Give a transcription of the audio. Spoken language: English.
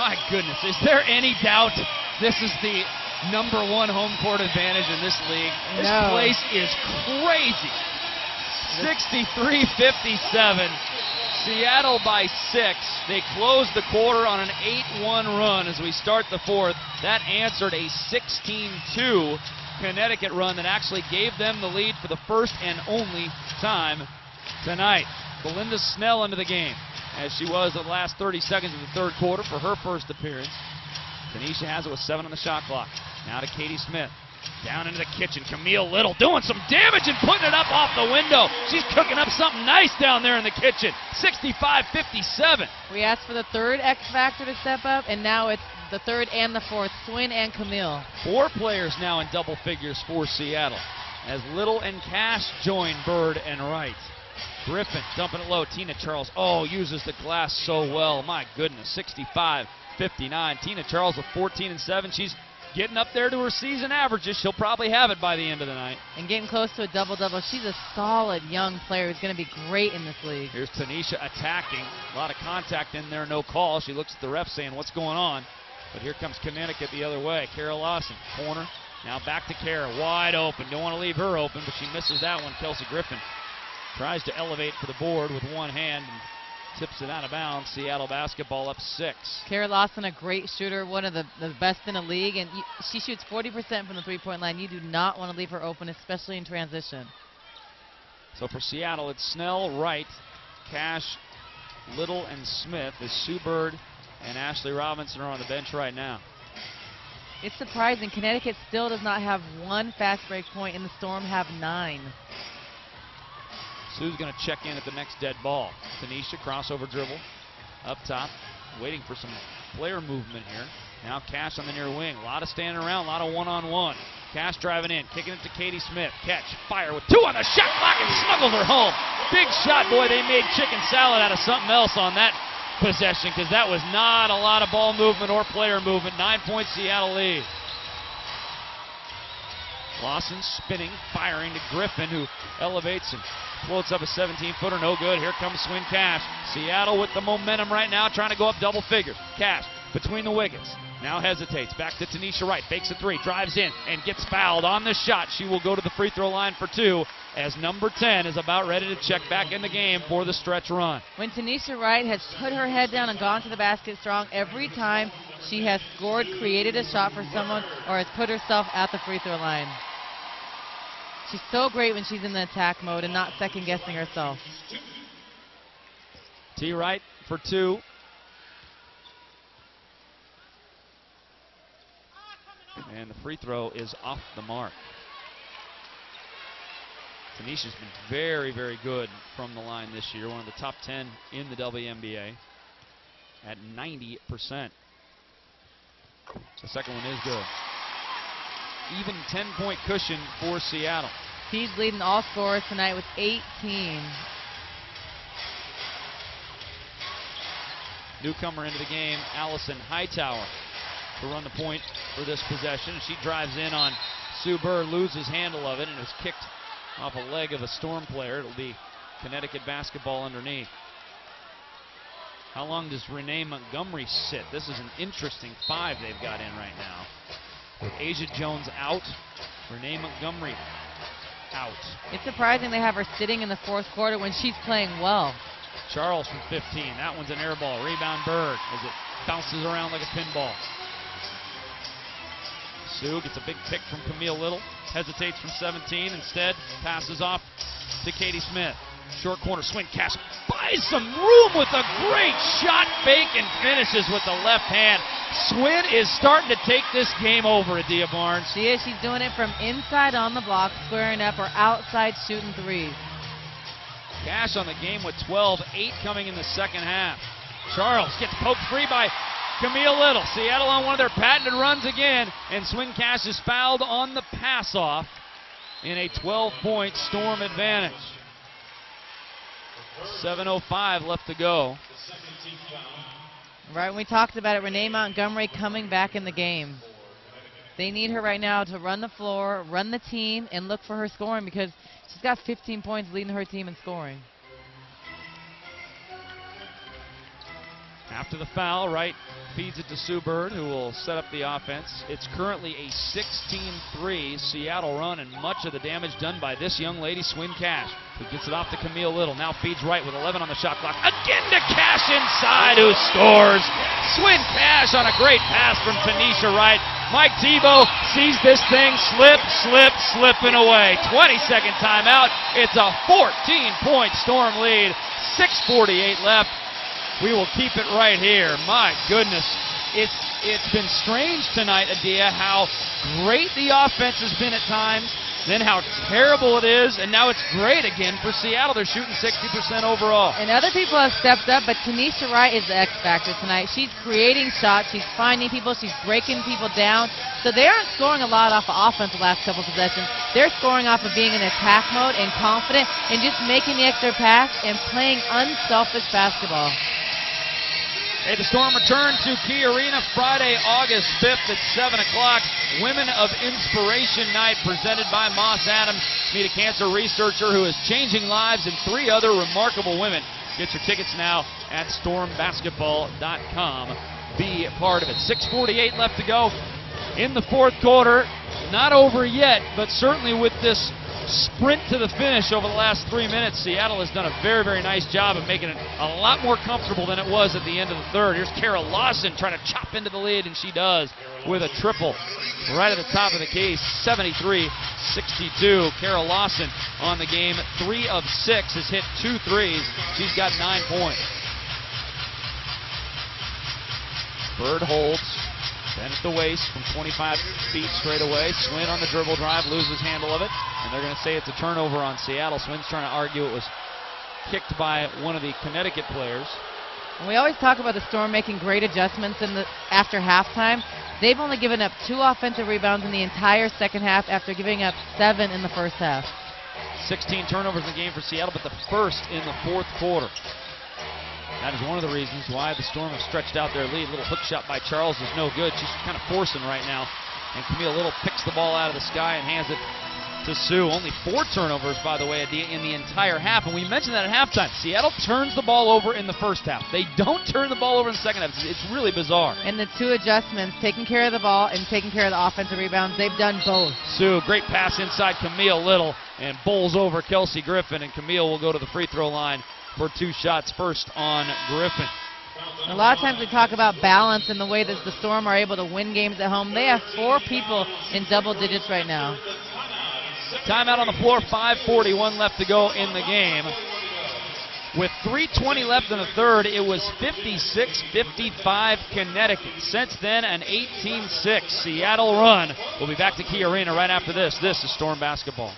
My goodness, is there any doubt this is the #1 home court advantage in this league? This place is crazy. 63-57. Seattle by 6. They closed the quarter on an 8-1 run as we start the fourth. That answered a 16-2 Connecticut run that actually gave them the lead for the first and only time tonight. Belinda Snell into the game, as she was the last 30 seconds of the third quarter for her first appearance. Tanisha has it with 7 on the shot clock. Now to Katie Smith. Down into the kitchen, Camille Little doing some damage and putting it up off the window. She's cooking up something nice down there in the kitchen. 65-57. We asked for the third X Factor to step up, and now it's the third and the fourth, Swin and Camille. 4 players now in double figures for Seattle, as Little and Cash join Bird and Wright. Griffin dumping it low. Tina Charles, uses the glass so well. My goodness, 65-59. Tina Charles with 14 and 7. She's getting up there to her season averages. She'll probably have it by the end of the night. And getting close to a double-double. She's a solid young player who's going to be great in this league. Here's Tanisha attacking. A lot of contact in there, no call. She looks at the ref saying, what's going on? But here comes Connecticut the other way. Kara Lawson, corner. Now back to Kara, wide open. Don't want to leave her open, but she misses that one. Kelsey Griffin tries to elevate for the board with one hand and tips it out of bounds. Seattle basketball up 6. Kara Lawson, a great shooter, one of the best in the league, and she shoots 40% from the three-point line. You do not want to leave her open, especially in transition. So for Seattle, it's Snell, Wright, Cash, Little, and Smith, as Sue Bird and Ashley Robinson are on the bench right now. It's surprising. Connecticut still does not have 1 fast break point, and the Storm have 9. Sue's going to check in at the next dead ball. Tanisha, crossover dribble, up top, waiting for some player movement here. Now Cash on the near wing. A lot of standing around, a lot of one-on-one. Cash driving in, kicking it to Katie Smith. Catch, fire with 2 on the shot clock and snuggles her home. Big shot, boy. They made chicken salad out of something else on that possession, because that was not a lot of ball movement or player movement. 9-point Seattle lead. Lawson spinning, firing to Griffin, who elevates and floats up a 17-footer. No good. Here comes Swin Cash. Seattle with the momentum right now, trying to go up double figures. Cash between the wickets. Now hesitates. Back to Tanisha Wright. Fakes a 3. Drives in and gets fouled on the shot. She will go to the free throw line for 2, as number 10 is about ready to check back in the game for the stretch run. When Tanisha Wright has put her head down and gone to the basket strong, every time she has scored, created a shot for someone, or has put herself at the free throw line. She's so great when she's in the attack mode and not second-guessing herself. T. Wright for 2. And the free throw is off the mark. Tanisha's been very, very good from the line this year. One of the top 10 in the WNBA at 90%. The second one is good. Even 10-point cushion for Seattle. He's leading all scorers tonight with 18. Newcomer into the game, Allison Hightower, to run the point for this possession. She drives in on Sue Bird, loses handle of it, and is kicked off a leg of a Storm player. It'll be Connecticut basketball underneath. How long does Renee Montgomery sit? This is an interesting 5 they've got in right now. With Asia Jones out, Renee Montgomery out. It's surprising they have her sitting in the fourth quarter when she's playing well. Charles from 15. That one's an air ball. Rebound Bird as it bounces around like a pinball. Sue gets a big pick from Camille Little. Hesitates from 17. Instead, passes off to Katie Smith. Short corner swing. Cash buys some room with a great shot fake and finishes with the left hand. Swin is starting to take this game over, Adia Barnes. She is. She's doing it from inside on the block, squaring up, or outside shooting threes. Cash on the game with 12, 8 coming in the second half. Charles gets poked free by Camille Little. Seattle on one of their patented runs again, and Swin Cash is fouled on the pass-off in a 12-point Storm advantage. 7:05 left to go. Right when we talked about it, Renee Montgomery coming back in the game. They need her right now to run the floor, run the team, and look for her scoring, because she's got 15 points leading her team in scoring. After the foul, Wright feeds it to Sue Bird, who will set up the offense. It's currently a 16-3 Seattle run, and much of the damage done by this young lady, Swin Cash, who gets it off to Camille Little. Now feeds Wright with 11 on the shot clock. Again to Cash inside, who scores. Swin Cash on a great pass from Tanisha Wright. Mike Tebow sees this thing slipping away. 20-second timeout. It's a 14-point Storm lead. 6:48 left. We will keep it right here. My goodness. It's been strange tonight, Adia, how great the offense has been at times, then how terrible it is, and now it's great again for Seattle. They're shooting 60% overall. And other people have stepped up, but Tanisha Wright is the X factor tonight. She's creating shots, she's finding people, she's breaking people down. So they aren't scoring a lot off of offense the last couple possessions. They're scoring off of being in attack mode and confident and just making the extra pass and playing unselfish basketball. Hey, the Storm return to Key Arena Friday, August 5th at 7 o'clock. Women of Inspiration Night presented by Moss Adams. Meet a cancer researcher who is changing lives and 3 other remarkable women. Get your tickets now at stormbasketball.com. Be a part of it. 6:48 left to go in the fourth quarter. Not over yet, but certainly with this sprint to the finish over the last 3 minutes, Seattle has done a very, very nice job of making it a lot more comfortable than it was at the end of the third. Here's Kara Lawson trying to chop into the lead, and she does with a triple right at the top of the case. 73-62. Kara Lawson on the game. 3 of 6, has hit 2 threes. She's got 9 points. Bird holds. Then at the waist from 25 feet straight away. Swin on the dribble drive, loses handle of it. And they're going to say it's a turnover on Seattle. Swin's trying to argue it was kicked by one of the Connecticut players. And we always talk about the Storm making great adjustments after halftime. They've only given up 2 offensive rebounds in the entire second half after giving up 7 in the first half. 16 turnovers in the game for Seattle, but the first in the fourth quarter. That is one of the reasons why the Storm have stretched out their lead. Little hook shot by Charles is no good. She's kind of forcing right now. And Camille Little picks the ball out of the sky and hands it to Sue. Only 4 turnovers, by the way, in the entire half. And we mentioned that at halftime. Seattle turns the ball over in the first half. They don't turn the ball over in the second half. It's really bizarre. And the 2 adjustments, taking care of the ball and taking care of the offensive rebounds, they've done both. Sue, great pass inside Camille Little, and bowls over Kelsey Griffin. And Camille will go to the free throw line for 2 shots, first on Griffin. A lot of times we talk about balance and the way that the Storm are able to win games at home. They have 4 people in double digits right now. Timeout on the floor, 5:41 left to go in the game. With 3:20 left in the third, it was 56-55 Connecticut. Since then, an 18-6 Seattle run. We'll be back to Key Arena right after this. This is Storm Basketball.